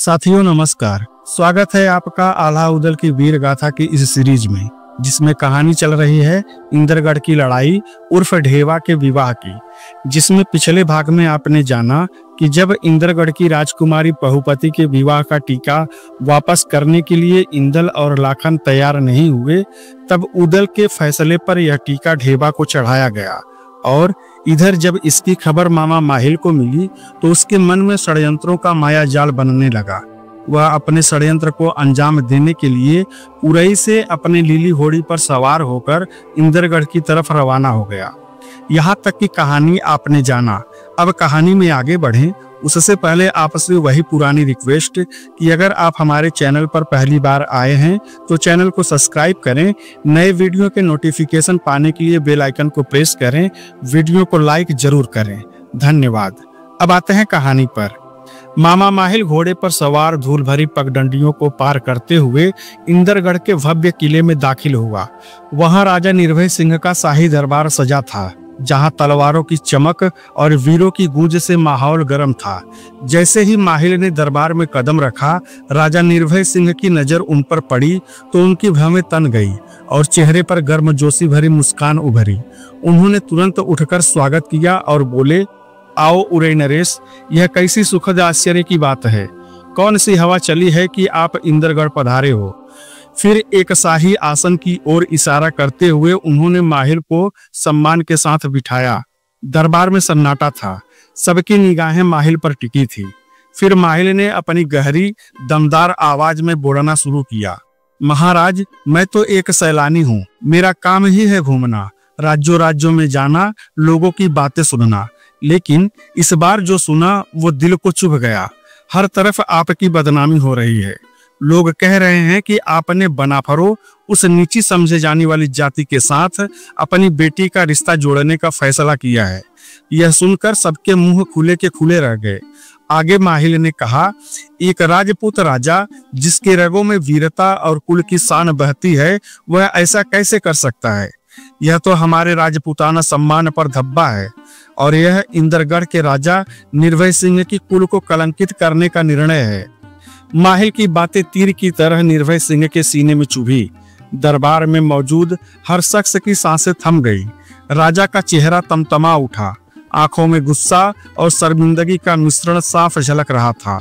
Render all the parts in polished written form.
साथियों नमस्कार। स्वागत है आपका आल्हा उदल की वीर गाथा की इस सीरीज में, जिसमें कहानी चल रही है इंदरगढ़ की लड़ाई उर्फ ढेवा के विवाह की। जिसमें पिछले भाग में आपने जाना कि जब इंदरगढ़ की राजकुमारी पहुपति के विवाह का टीका वापस करने के लिए इंदल और लाखन तैयार नहीं हुए, तब उदल के फैसले पर यह टीका ढेवा को चढ़ाया गया। और इधर जब इसकी खबर मामा माहिल को मिली तो उसके मन में षड्यंत्रों का माया जाल बनने लगा। वह अपने षड्यंत्र को अंजाम देने के लिए उरई से अपने लीली घोड़ी पर सवार होकर इंदरगढ़ की तरफ रवाना हो गया। यहाँ तक की कहानी आपने जाना। अब कहानी में आगे बढ़ें उससे पहले आपसे वही पुरानी रिक्वेस्ट कि अगर आप हमारे चैनल पर पहली बार आए हैं तो चैनल को सब्सक्राइब करें, नए वीडियो के नोटिफिकेशन पाने के लिए बेल आइकन को प्रेस करें, वीडियो को लाइक जरूर करें। धन्यवाद। अब आते हैं कहानी पर। मामा माहिल घोड़े पर सवार धूल भरी पगडंडियों को पार करते हुए इंदरगढ़ के भव्य किले में दाखिल हुआ। वहां राजा निर्भय सिंह का शाही दरबार सजा था, जहां तलवारों की चमक और वीरों की गूंज से माहौल गर्म था। जैसे ही माहिल ने दरबार में कदम रखा, राजा निर्भय सिंह की नजर उन पर पड़ी तो उनकी भवें तन गई और चेहरे पर गर्मजोशी भरी मुस्कान उभरी। उन्होंने तुरंत उठकर स्वागत किया और बोले, आओ उरई नरेश, यह कैसी सुखद आश्चर्य की बात है। कौन सी हवा चली है कि आप इंदरगढ़ पधारे हो। फिर एक शाही आसन की ओर इशारा करते हुए उन्होंने माहिल को सम्मान के साथ बिठाया। दरबार में सन्नाटा था, सबकी निगाहें माहिल पर टिकी थी। फिर माहिल ने अपनी गहरी दमदार आवाज में बोलना शुरू किया, महाराज, मैं तो एक सैलानी हूँ। मेरा काम ही है घूमना, राज्यों राज्यों में जाना, लोगों की बातें सुनना। लेकिन इस बार जो सुना वो दिल को चुभ गया। हर तरफ आपकी बदनामी हो रही है। लोग कह रहे हैं कि आपने बनाफरो, उस नीची समझे जाने वाली जाति के साथ अपनी बेटी का रिश्ता जोड़ने का फैसला किया है। यह सुनकर सबके मुंह खुले के खुले रह गए। आगे माहिल ने कहा, एक राजपूत राजा जिसके रगों में वीरता और कुल की शान बहती है, वह ऐसा कैसे कर सकता है। यह तो हमारे राजपूताना सम्मान पर धब्बा है और यह इंदरगढ़ के राजा निर्भय सिंह की कुल को कलंकित करने का निर्णय है। माहिल की बातें तीर की तरह निर्भय सिंह के सीने में चुभी। दरबार में मौजूद हर शख्स की सांसें थम गई। राजा का चेहरा तमतमा उठा, आंखों में गुस्सा और शर्मिंदगी का मिश्रण साफ झलक रहा था।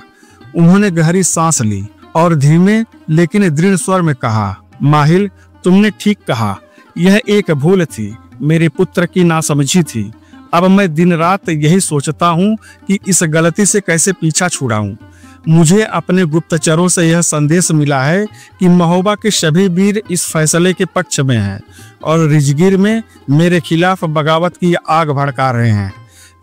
उन्होंने गहरी सांस ली और धीमे लेकिन दृढ़ स्वर में कहा, माहिल, तुमने ठीक कहा, यह एक भूल थी, मेरे पुत्र की नासमझी थी। अब मैं दिन रात यही सोचता हूँ कि इस गलती से कैसे पीछा छुड़ाऊं। मुझे अपने गुप्तचरों से यह संदेश मिला है कि महोबा के सभी वीर इस फैसले के पक्ष में हैं और रिजगिर में मेरे खिलाफ बगावत की आग भड़का रहे हैं।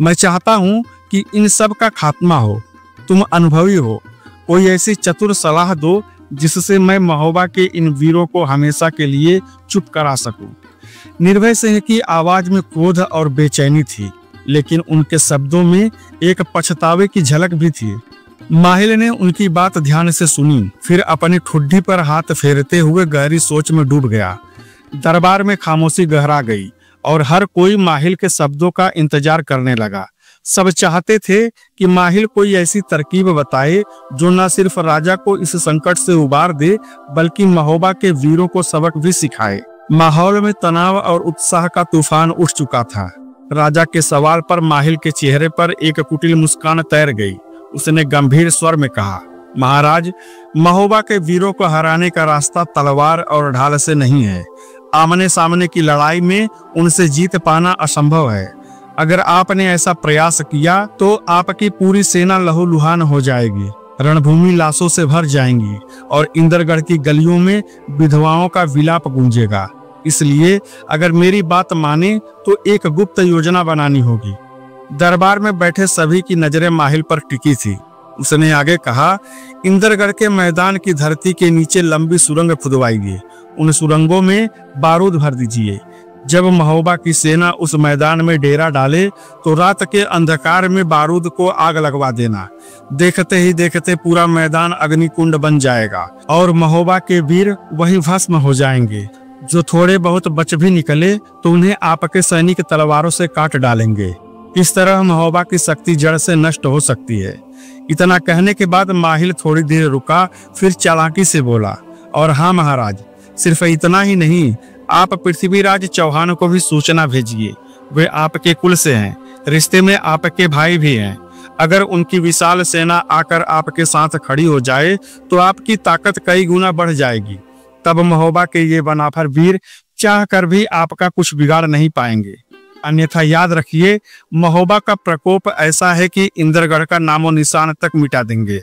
मैं चाहता हूं कि इन सब का खात्मा हो। तुम अनुभवी हो, कोई ऐसी चतुर सलाह दो जिससे मैं महोबा के इन वीरों को हमेशा के लिए चुप करा सकूं। निर्भय सिंह की आवाज में क्रोध और बेचैनी थी, लेकिन उनके शब्दों में एक पछतावे की झलक भी थी। माहिल ने उनकी बात ध्यान से सुनी, फिर अपनी ठुड्डी पर हाथ फेरते हुए गहरी सोच में डूब गया। दरबार में खामोशी गहरा गई और हर कोई माहिल के शब्दों का इंतजार करने लगा। सब चाहते थे कि माहिल कोई ऐसी तरकीब बताए जो न सिर्फ राजा को इस संकट से उबार दे, बल्कि महोबा के वीरों को सबक भी सिखाए। माहौल में तनाव और उत्साह का तूफान उठ चुका था। राजा के सवाल पर माहिल के चेहरे पर एक कुटिल मुस्कान तैर गई। उसने गंभीर स्वर में कहा, महाराज, महोबा के वीरों को हराने का रास्ता तलवार और ढाल से नहीं है। आमने सामने की लड़ाई में उनसे जीत पाना असंभव है। अगर आपने ऐसा प्रयास किया तो आपकी पूरी सेना लहूलुहान हो जाएगी, रणभूमि लाशों से भर जाएंगी और इंदरगढ़ की गलियों में विधवाओं का विलाप गूंजेगा। इसलिए अगर मेरी बात माने तो एक गुप्त योजना बनानी होगी। दरबार में बैठे सभी की नजरें माहिल पर टिकी थी। उसने आगे कहा, इंदरगढ़ के मैदान की धरती के नीचे लंबी सुरंग खुदवाइए। उन सुरंगों में बारूद भर दीजिए। जब महोबा की सेना उस मैदान में डेरा डाले तो रात के अंधकार में बारूद को आग लगवा देना। देखते ही देखते पूरा मैदान अग्निकुंड बन जाएगा और महोबा के वीर वहीं भस्म हो जाएंगे। जो थोड़े बहुत बच भी निकले तो उन्हें आपके सैनिक तलवारों से काट डालेंगे। इस तरह महोबा की शक्ति जड़ से नष्ट हो सकती है। इतना कहने के बाद माहिल थोड़ी देर रुका, फिर चालाकी से बोला, और हाँ महाराज, सिर्फ इतना ही नहीं, आप पृथ्वीराज चौहान को भी सूचना भेजिए। वे आपके कुल से हैं, रिश्ते में आपके भाई भी हैं। अगर उनकी विशाल सेना आकर आपके साथ खड़ी हो जाए तो आपकी ताकत कई गुना बढ़ जाएगी। तब महोबा के ये बनाफर वीर चाह कर भी आपका कुछ बिगाड़ नहीं पाएंगे। अन्यथा याद रखिए, महोबा का प्रकोप ऐसा है कि इंद्रगढ़ का नामो निशान तक मिटा देंगे।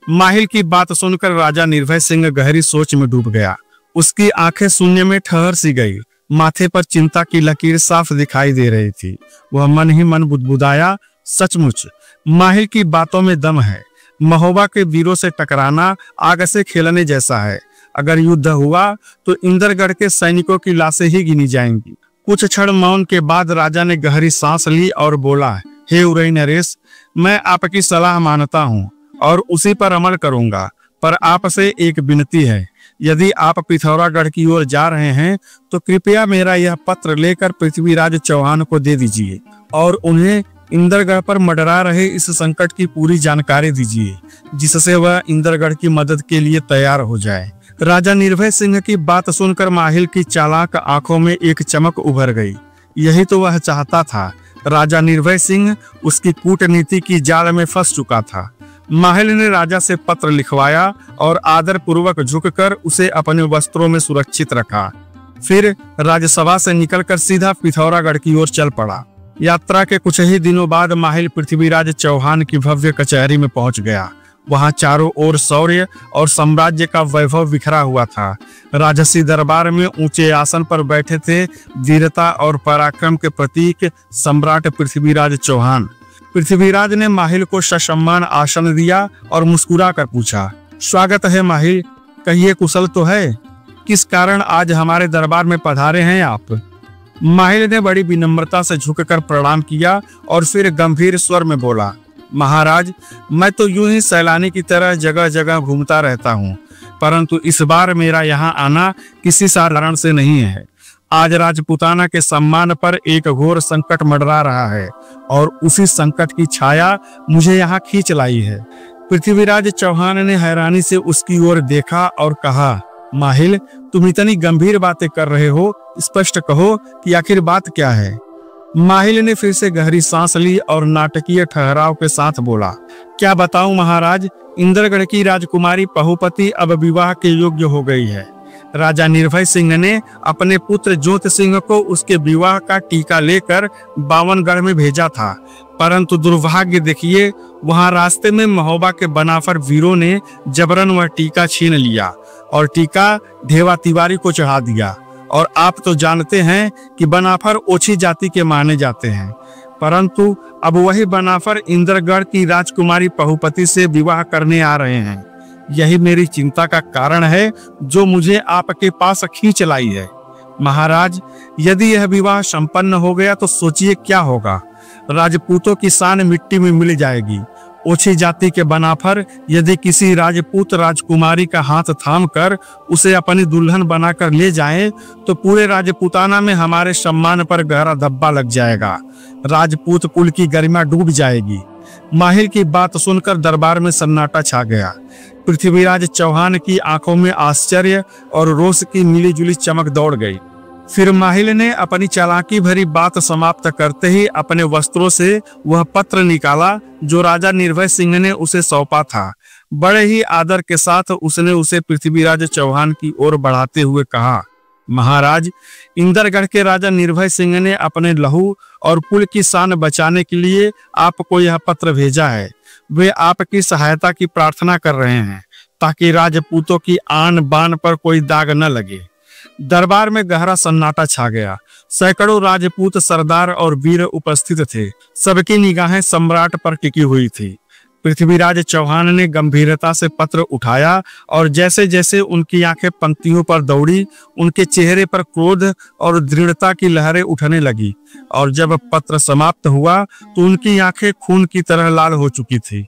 माहिल की बात सुनकर राजा निर्भय सिंह गहरी सोच में डूब गया। उसकी आंखें शून्य में ठहर सी गई, माथे पर चिंता की लकीर साफ दिखाई दे रही थी। वह मन ही मन बुदबुदाया, सचमुच माहिल की बातों में दम है। महोबा के वीरों से टकराना आग से खेलने जैसा है। अगर युद्ध हुआ तो इंद्रगढ़ के सैनिकों की लाशें ही गिनी जाएंगी। कुछ क्षण मौन के बाद राजा ने गहरी सांस ली और बोला, हे उदय नरेश, मैं आपकी सलाह मानता हूँ और उसी पर अमल करूंगा, पर आपसे एक विनती है। यदि आप पिथौरागढ़ की ओर जा रहे हैं तो कृपया मेरा यह पत्र लेकर पृथ्वीराज चौहान को दे दीजिए और उन्हें इंद्रगढ़ पर मंडरा रहे इस संकट की पूरी जानकारी दीजिए, जिससे वह इंद्रगढ़ की मदद के लिए तैयार हो जाए। राजा निर्भय सिंह की बात सुनकर माहिल की चालाक आंखों में एक चमक उभर गई। यही तो वह चाहता था। राजा निर्भय सिंह उसकी कूटनीति की जाल में फंस चुका था। माहिल ने राजा से पत्र लिखवाया और आदर पूर्वक झुककर उसे अपने वस्त्रों में सुरक्षित रखा। फिर राज्यसभा से निकलकर सीधा पिथौरागढ़ की ओर चल पड़ा। यात्रा के कुछ ही दिनों बाद माहिल पृथ्वीराज चौहान की भव्य कचहरी में पहुंच गया। वहां चारों ओर शौर्य और साम्राज्य का वैभव बिखरा हुआ था। राजसी दरबार में ऊंचे आसन पर बैठे थे वीरता और पराक्रम के प्रतीक सम्राट पृथ्वीराज चौहान। पृथ्वीराज ने माहिल को ससम्मान आसन दिया और मुस्कुरा कर पूछा, स्वागत है माहिल, कहिए कुशल तो है? किस कारण आज हमारे दरबार में पधारे हैं आप? माहिल ने बड़ी विनम्रता से झुककर प्रणाम किया और फिर गंभीर स्वर में बोला, महाराज, मैं तो यूं ही सैलानी की तरह जगह जगह घूमता रहता हूँ, परंतु इस बार मेरा यहाँ आना किसी साधारण से नहीं है। आज राजपुताना के सम्मान पर एक घोर संकट मंडरा रहा है और उसी संकट की छाया मुझे यहाँ खींच लाई है। पृथ्वीराज चौहान ने हैरानी से उसकी ओर देखा और कहा, माहिल, तुम इतनी गंभीर बातें कर रहे हो, स्पष्ट कहो कि आखिर बात क्या है? माहिल ने फिर से गहरी सांस ली और नाटकीय ठहराव के साथ बोला, क्या बताऊं महाराज, इंद्रगढ़ की राजकुमारी पहुपति अब विवाह के योग्य हो गई है। राजा निर्भय सिंह ने अपने पुत्र ज्योत सिंह को उसके विवाह का टीका लेकर बावनगढ़ में भेजा था, परंतु दुर्भाग्य देखिए, वहां रास्ते में महोबा के बनाफर वीरों ने जबरन वह टीका छीन लिया और टीका ढेवा तिवारी को चढ़ा दिया। और आप तो जानते हैं कि बनाफर ओछी जाति के माने जाते हैं, परंतु अब वही बनाफर इंद्रगढ़ की राजकुमारी पहुपति से विवाह करने आ रहे हैं। यही मेरी चिंता का कारण है जो मुझे आपके पास खींच लाई है। महाराज, यदि यह विवाह संपन्न हो गया तो सोचिए क्या होगा। राजपूतों की शान मिट्टी में मिल जाएगी। ओछी जाति के बनाफर यदि किसी राजपूत राजकुमारी का हाथ थामकर उसे अपनी दुल्हन बनाकर ले जाएं, तो पूरे राजपूताना में हमारे सम्मान पर गहरा धब्बा लग जाएगा। राजपूत कुल की गरिमा डूब जाएगी। माहिल की बात सुनकर दरबार में सन्नाटा छा गया। पृथ्वीराज चौहान की आंखों में आश्चर्य और रोष की मिलीजुली चमक दौड़ गई। फिर माहिल ने अपनी चालाकी भरी बात समाप्त करते ही अपने वस्त्रों से वह पत्र निकाला जो राजा निर्भय सिंह ने उसे सौंपा था। बड़े ही आदर के साथ उसने उसे पृथ्वीराज चौहान की ओर बढ़ाते हुए कहा, महाराज, इंद्रगढ़ के राजा निर्भय सिंह ने अपने लहू और कुल की शान बचाने के लिए आपको यह पत्र भेजा है। वे आपकी सहायता की प्रार्थना कर रहे हैं ताकि राजपूतों की आन बान पर कोई दाग न लगे। दरबार में गहरा सन्नाटा छा गया। सैकड़ों राजपूत सरदार और वीर उपस्थित थे। सबकी निगाहें सम्राट पर टिकी हुई थी। पृथ्वीराज चौहान ने गंभीरता से पत्र उठाया और जैसे जैसे उनकी आंखें पंक्तियों पर दौड़ी, उनके चेहरे पर क्रोध और दृढ़ता की लहरें उठने लगी और जब पत्र समाप्त हुआ तो उनकी आंखें खून की तरह लाल हो चुकी थी।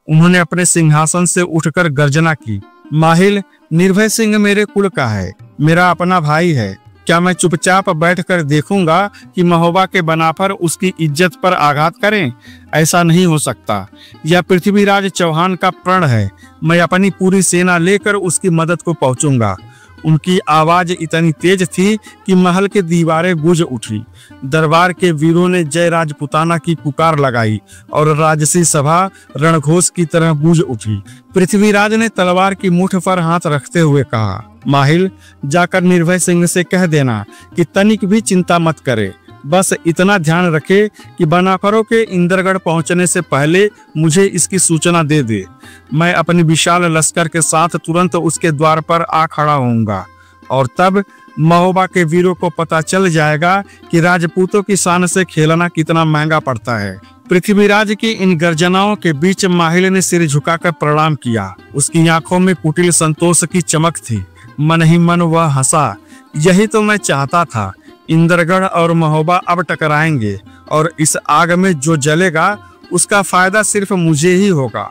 उन्होंने अपने सिंहासन से उठकर गर्जना की, माहिल, निर्भय सिंह मेरे कुल का है, मेरा अपना भाई है। क्या मैं चुपचाप बैठकर देखूंगा कि महोबा के बनाफर उसकी इज्जत पर आघात करें? ऐसा नहीं हो सकता। यह पृथ्वीराज चौहान का प्रण है। मैं अपनी पूरी सेना लेकर उसकी मदद को पहुंचूंगा। उनकी आवाज इतनी तेज थी कि महल की दीवारें गूंज उठी। दरबार के वीरों ने जय राजपुताना की पुकार लगाई और राजसी सभा रणघोष की तरह गूंज उठी। पृथ्वीराज ने तलवार की मुठ पर हाथ रखते हुए कहा, माहिल, जाकर निर्भय सिंह से कह देना कि तनिक भी चिंता मत करे। बस इतना ध्यान रखे कि बनाफरों के इंद्रगढ़ पहुंचने से पहले मुझे इसकी सूचना दे दे। मैं अपनी विशाल लश्कर के साथ तुरंत उसके द्वार पर आ खड़ा होऊंगा और तब महोबा के वीरों को पता चल जाएगा कि राजपूतों की शान से खेलना कितना महंगा पड़ता है। पृथ्वीराज की इन गर्जनाओं के बीच माहिल ने सिर झुकाकर प्रणाम किया। उसकी आंखों में कुटिल संतोष की चमक थी। मन ही मन वह हंसा। यही तो मैं चाहता था। इंद्रगढ़ और महोबा अब टकराएंगे और इस आग में जो जलेगा उसका फायदा सिर्फ मुझे ही होगा।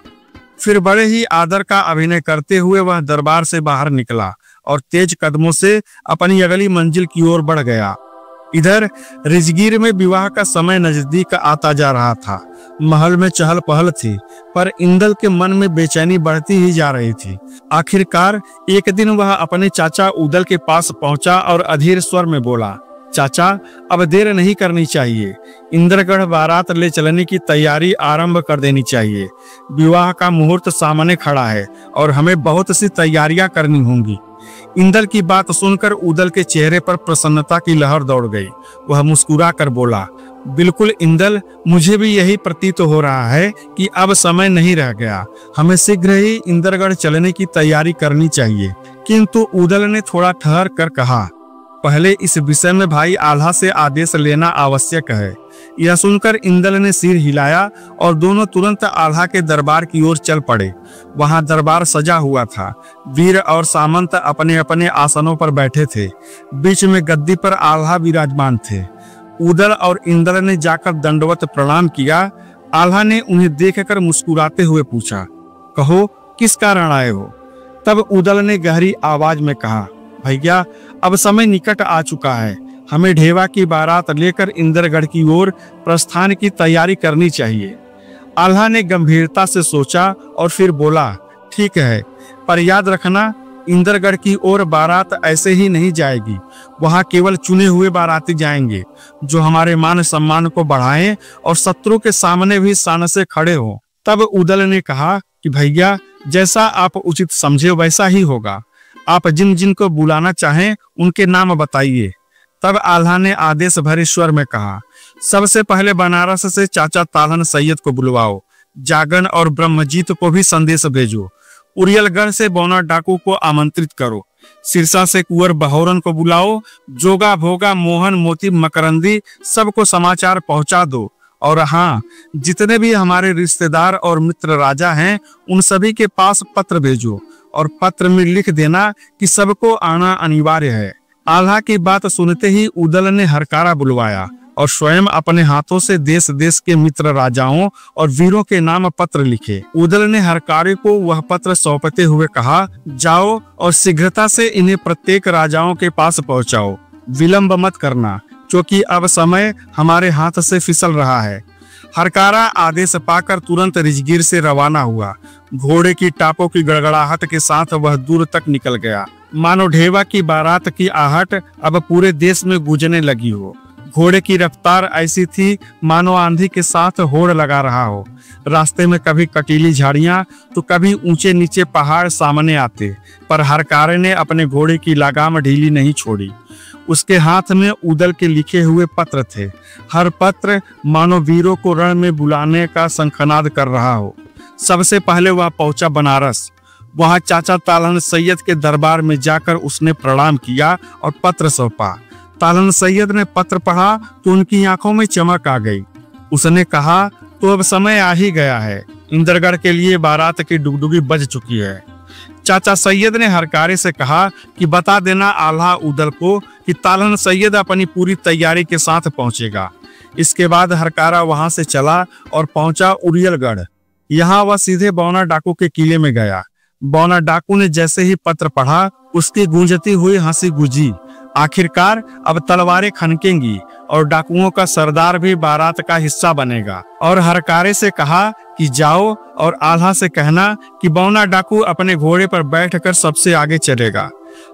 फिर बड़े ही आदर का अभिनय करते हुए वह दरबार से बाहर निकला और तेज कदमों से अपनी अगली मंजिल की ओर बढ़ गया। इधर रिजगीर में विवाह का समय नजदीक आता जा रहा था। महल में चहल पहल थी, पर इंदल के मन में बेचैनी बढ़ती ही जा रही थी। आखिरकार एक दिन वह अपने चाचा उदल के पास पहुंचा और अधीर स्वर में बोला, चाचा, अब देर नहीं करनी चाहिए। इंद्रगढ़ बारात ले चलने की तैयारी आरंभ कर देनी चाहिए। विवाह का मुहूर्त सामने खड़ा है और हमें बहुत सी तैयारियां करनी होंगी। इंदल की बात सुनकर उदल के चेहरे पर प्रसन्नता की लहर दौड़ गई। वह मुस्कुरा कर बोला, बिल्कुल इंदल, मुझे भी यही प्रतीत हो रहा है कि अब समय नहीं रह गया। हमें शीघ्र ही इंद्रगढ़ चलने की तैयारी करनी चाहिए। किंतु उदल ने थोड़ा ठहर कर कहा, पहले इस विषय में भाई आल्हा से आदेश लेना आवश्यक है। यह सुनकर इंदल ने सिर हिलाया और दोनों तुरंत आल्हा के दरबार की ओर चल पड़े। वहां दरबार सजा हुआ था। वीर और सामंत अपने अपने आसनों पर बैठे थे। बीच में गद्दी पर आल्हा विराजमान थे। उदल और इंदल ने जाकर दंडवत प्रणाम किया। आल्हा ने उन्हें देखकर मुस्कुराते हुए पूछा, कहो, किस कारण आए हो? तब उदल ने गहरी आवाज में कहा, भैया, अब समय निकट आ चुका है। हमें ढेवा की बारात लेकर इंद्रगढ़ की ओर प्रस्थान की तैयारी करनी चाहिए। आल्हा ने गंभीरता से सोचा और फिर बोला, ठीक है, पर याद रखना, इंद्रगढ़ की ओर बारात ऐसे ही नहीं जाएगी। वहां केवल चुने हुए बाराती जाएंगे, जो हमारे मान सम्मान को बढ़ाएं और शत्रु के सामने भी शान से खड़े हों। तब उदल ने कहा कि भैया, जैसा आप उचित समझे वैसा ही होगा। आप जिन जिन को बुलाना चाहें उनके नाम बताइए। तब आल्हा ने आदेश भरे स्वर में कहा, सबसे पहले बनारस से चाचा तालन सैयद को बुलवाओ। जागन और ब्रह्मजीत को भी संदेश भेजो। उरियलगढ़ से बौना डाकू को आमंत्रित करो। सिरसा से कुंवर बहौरन को बुलाओ। जोगा भोगा मोहन मोती मकरंदी सबको समाचार पहुंचा दो। और हाँ, जितने भी हमारे रिश्तेदार और मित्र राजा हैं उन सभी के पास पत्र भेजो और पत्र में लिख देना कि सबको आना अनिवार्य है। आल्हा की बात सुनते ही उदल ने हरकारा बुलवाया और स्वयं अपने हाथों से देश देश के मित्र राजाओं और वीरों के नाम पत्र लिखे। उदल ने हरकारे को वह पत्र सौंपते हुए कहा, जाओ और शीघ्रता से इन्हें प्रत्येक राजाओं के पास पहुंचाओ। विलंब मत करना, क्योंकि अब समय हमारे हाथ से फिसल रहा है। हरकारा आदेश पाकर तुरंत रिजगीर से रवाना हुआ। घोड़े की टापों की गड़गड़ाहट के साथ वह दूर तक निकल गया। मानो ढेवा की बारात की आहट अब पूरे देश में गूंजने लगी हो। घोड़े की रफ्तार ऐसी थी मानो आंधी के साथ होड़ लगा रहा हो। रास्ते में कभी कटीली झाड़ियां तो कभी ऊंचे नीचे पहाड़ सामने आते, पर हरकारे ने अपने घोड़े की लगाम ढीली नहीं छोड़ी। उसके हाथ में उदल के लिखे हुए पत्र थे। हर पत्र मानो वीरों को रण में बुलाने का शंखनाद कर रहा हो। सबसे पहले वह पहुंचा बनारस। वहां चाचा तालन सैयद के दरबार में जाकर उसने प्रणाम किया और पत्र सौंपा। तालन सैयद ने पत्र पढ़ा तो उनकी आंखों में चमक आ गई। उसने कहा, तो अब समय आ ही गया है। इंद्रगढ़ के लिए बारात की डुगडुगी बज चुकी है। चाचा सैयद ने हरकारे से कहा कि बता देना आल्हा उदल को कि तालन सैयद अपनी पूरी तैयारी के साथ पहुंचेगा। इसके बाद हरकारा वहां से चला और पहुंचा उरियलगढ़। यहाँ वह सीधे बौना डाकू के किले में गया। बौना डाकू ने जैसे ही पत्र पढ़ा, उसकी गूंजती हुई हंसी गूंजी। आखिरकार अब तलवारें खनकेंगी और डाकुओं का सरदार भी बारात का हिस्सा बनेगा। और हरकारे से कहा कि जाओ और आल्हा से कहना कि बौना डाकू अपने घोड़े पर बैठकर सबसे आगे चलेगा।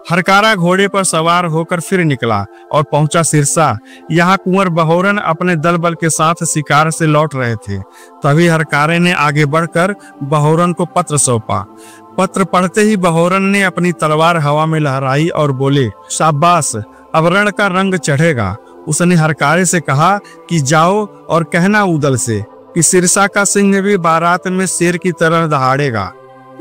हरकारा घोड़े पर सवार होकर फिर निकला और पहुंचा सिरसा। यहाँ कुंवर बहोरन अपने दल बल के साथ शिकार से लौट रहे थे। तभी हरकारे ने आगे बढ़कर बहोरन को पत्र सौंपा। पत्र पढ़ते ही बहोरन ने अपनी तलवार हवा में लहराई और बोले, शाबाश, अब रण का रंग चढ़ेगा। उसने हरकारे से कहा कि जाओ और कहना उदल से कि सिरसा का सिंह भी बारात में शेर की तरह दहाड़ेगा।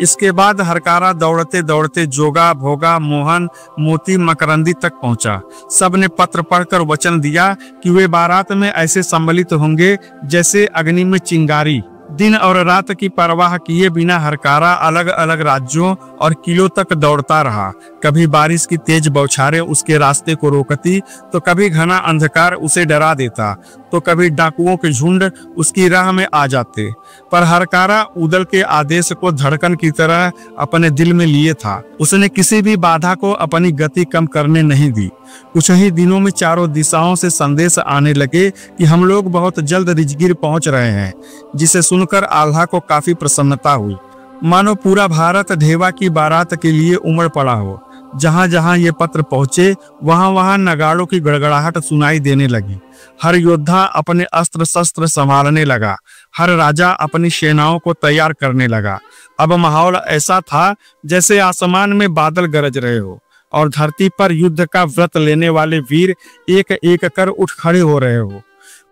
इसके बाद हरकारा दौड़ते दौड़ते जोगा, भोगा, मोहन, मोती, मकरंदी तक पहुंचा। सबने पत्र पढ़कर वचन दिया कि वे बारात में ऐसे सम्मिलित होंगे जैसे अग्नि में चिंगारी। दिन और रात की परवाह किए बिना हरकारा अलग अलग राज्यों और किलों तक दौड़ता रहा। कभी बारिश की तेज बौछारें उसके रास्ते को रोकती, तो कभी घना अंधकार उसे डरा देता, तो कभी डाकुओं के झुंड उसकी राह में आ जाते। पर हरकारा उदल के आदेश को धड़कन की तरह अपने दिल में लिए था। उसने किसी भी बाधा को अपनी गति कम करने नहीं दी। कुछ ही दिनों में चारों दिशाओं से संदेश आने लगे कि हम लोग बहुत जल्द रिजगिर पहुंच रहे हैं, जिसे सुनकर आल्हा को काफी प्रसन्नता हुई। मानो पूरा भारत ढेवा की बारात के लिए उमड़ पड़ा हो। जहां जहां ये पत्र पहुंचे वहां वहां नगाड़ों की गड़गड़ाहट सुनाई देने लगी। हर योद्धा अपने अस्त्र शस्त्र संभालने लगा। हर राजा अपनी सेनाओं को तैयार करने लगा। अब माहौल ऐसा था जैसे आसमान में बादल गरज रहे हो और धरती पर युद्ध का व्रत लेने वाले वीर एक एक कर उठ खड़े हो रहे हो।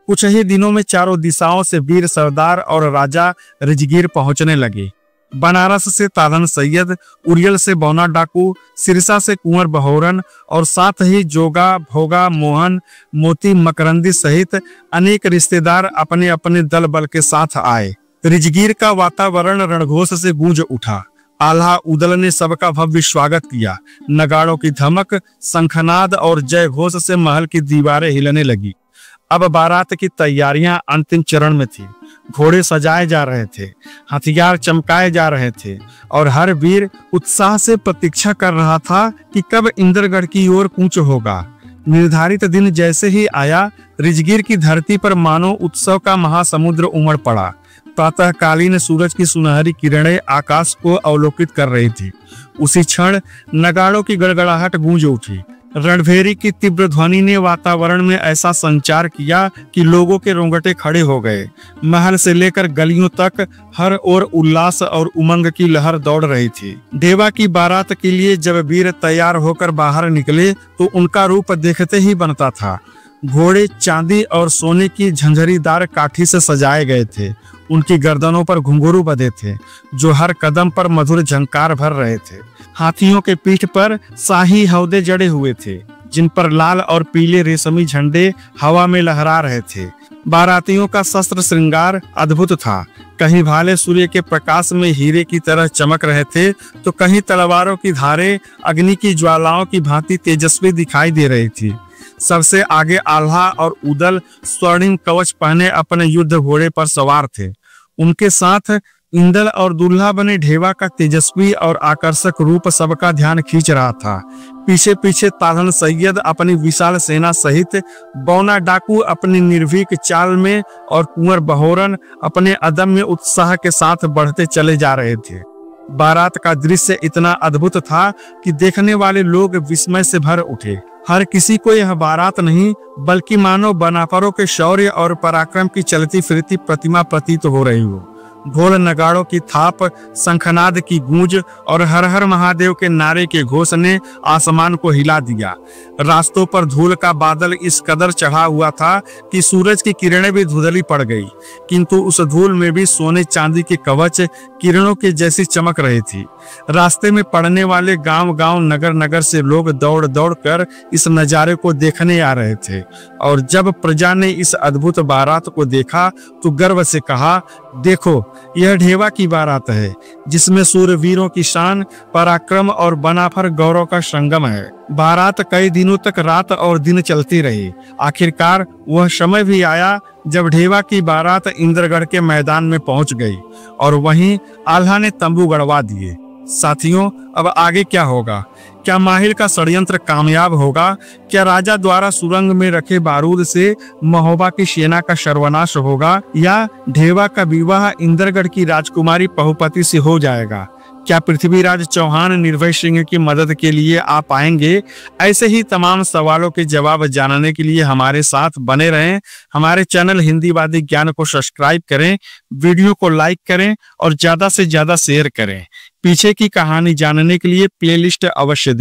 कुछ ही दिनों में चारों दिशाओं से वीर सरदार और राजा रिजगिर पहुंचने लगे। बनारस से तालन सैयद, उरियल से बौना डाकू, सिरसा से कुंवर बहोरन और साथ ही जोगा, भोगा, मोहन, मोती, मकरंदी सहित अनेक रिश्तेदार अपने अपने दल बल के साथ आए। रिजगिर का वातावरण रणघोष से गूंज उठा। आल्हा उदल ने सबका भव्य स्वागत किया। नगाड़ों की धमक, शंखनाद और जय घोष से महल की दीवारें हिलने लगी। अब बारात की तैयारियां अंतिम चरण में थी। घोड़े सजाए जा रहे थे, हथियार चमकाए जा रहे थे और हर वीर उत्साह से प्रतीक्षा कर रहा था कि कब इंद्रगढ़ की ओर कूच होगा। निर्धारित दिन जैसे ही आया, रिजगिर की धरती पर मानो उत्सव का महासमुद्र उमड़ पड़ा। प्रातःकालीन सूरज की सुनहरी किरणें आकाश को अवलोकित कर रही थी। उसी क्षण नगाड़ों की गड़गड़ाहट गूंज उठी। रणभेरी की तीव्र ध्वनि ने वातावरण में ऐसा संचार किया कि लोगों के रोंगटे खड़े हो गए। महल से लेकर गलियों तक हर ओर उल्लास और उमंग की लहर दौड़ रही थी। ढेवा की बारात के लिए जब वीर तैयार होकर बाहर निकले तो उनका रूप देखते ही बनता था। घोड़े चांदी और सोने की झंझरीदार काठी से सजाए गए थे। उनकी गर्दनों पर घुंघरू बंधे थे जो हर कदम पर मधुर झंकार भर रहे थे। हाथियों के पीठ पर शाही हौदे जड़े हुए थे जिन पर लाल और पीले रेशमी झंडे हवा में लहरा रहे थे। बारातियों का शस्त्र श्रृंगार अद्भुत था। कहीं भाले सूर्य के प्रकाश में हीरे की तरह चमक रहे थे, तो कहीं तलवारों की धारें अग्नि की ज्वालाओं की भांति तेजस्वी दिखाई दे रही थी। सबसे आगे आल्हा और उदल स्वर्णिम कवच पहने अपने युद्ध घोड़े पर सवार थे। उनके साथ इंदल और दुल्हा बने ढेवा का तेजस्वी और आकर्षक रूप सबका ध्यान खींच रहा था। पीछे पीछे तालन सैयद अपनी विशाल सेना सहित, बौना डाकू अपनी निर्भीक चाल में और कुंवर बहोरन अपने अदम्य उत्साह के साथ बढ़ते चले जा रहे थे। बारात का दृश्य इतना अद्भुत था कि देखने वाले लोग विस्मय से भर उठे। हर किसी को यह बारात नहीं बल्कि मानो बनाफरों के शौर्य और पराक्रम की चलती फिरती प्रतिमा प्रतीत हो रही हो। ढोल नगाड़ों की थाप, शंखनाद की गूंज और हर हर महादेव के नारे के घोष ने आसमान को हिला दिया। रास्तों पर धूल का बादल इस कदर चढ़ा हुआ था कि सूरज की किरणें भी धुंधली पड़ गई, किंतु उस धूल में भी सोने चांदी के कवच किरणों के जैसी चमक रही थी। रास्ते में पड़ने वाले गांव गांव, नगर नगर से लोग दौड़ दौड़ कर इस नजारे को देखने आ रहे थे। और जब प्रजा ने इस अद्भुत बारात को देखा तो गर्व से कहा, देखो, यह ढेवा की बारात है जिसमें सूरवीरों की शान, पराक्रम और बनाफर गौरव का संगम है। बारात कई दिनों तक रात और दिन चलती रही। आखिरकार वह समय भी आया जब ढेवा की बारात इंद्रगढ़ के मैदान में पहुंच गई और वहीं आल्हा ने तंबू गड़वा दिए। साथियों, अब आगे क्या होगा क्या माहिर का षड्यंत्र कामयाब होगा? क्या राजा द्वारा सुरंग में रखे बारूद से महोबा की सेना का सर्वनाश होगा, या ढेवा का विवाह इंदरगढ़ की राजकुमारी पहुपति से हो जाएगा? क्या पृथ्वीराज चौहान निर्भय सिंह की मदद के लिए आ पाएंगे? ऐसे ही तमाम सवालों के जवाब जानने के लिए हमारे साथ बने रहें। हमारे चैनल हिंदीवादी ज्ञान को सब्सक्राइब करें, वीडियो को लाइक करें और ज्यादा से ज्यादा शेयर करें। पीछे की कहानी जानने के लिए प्लेलिस्ट अवश्य देखें।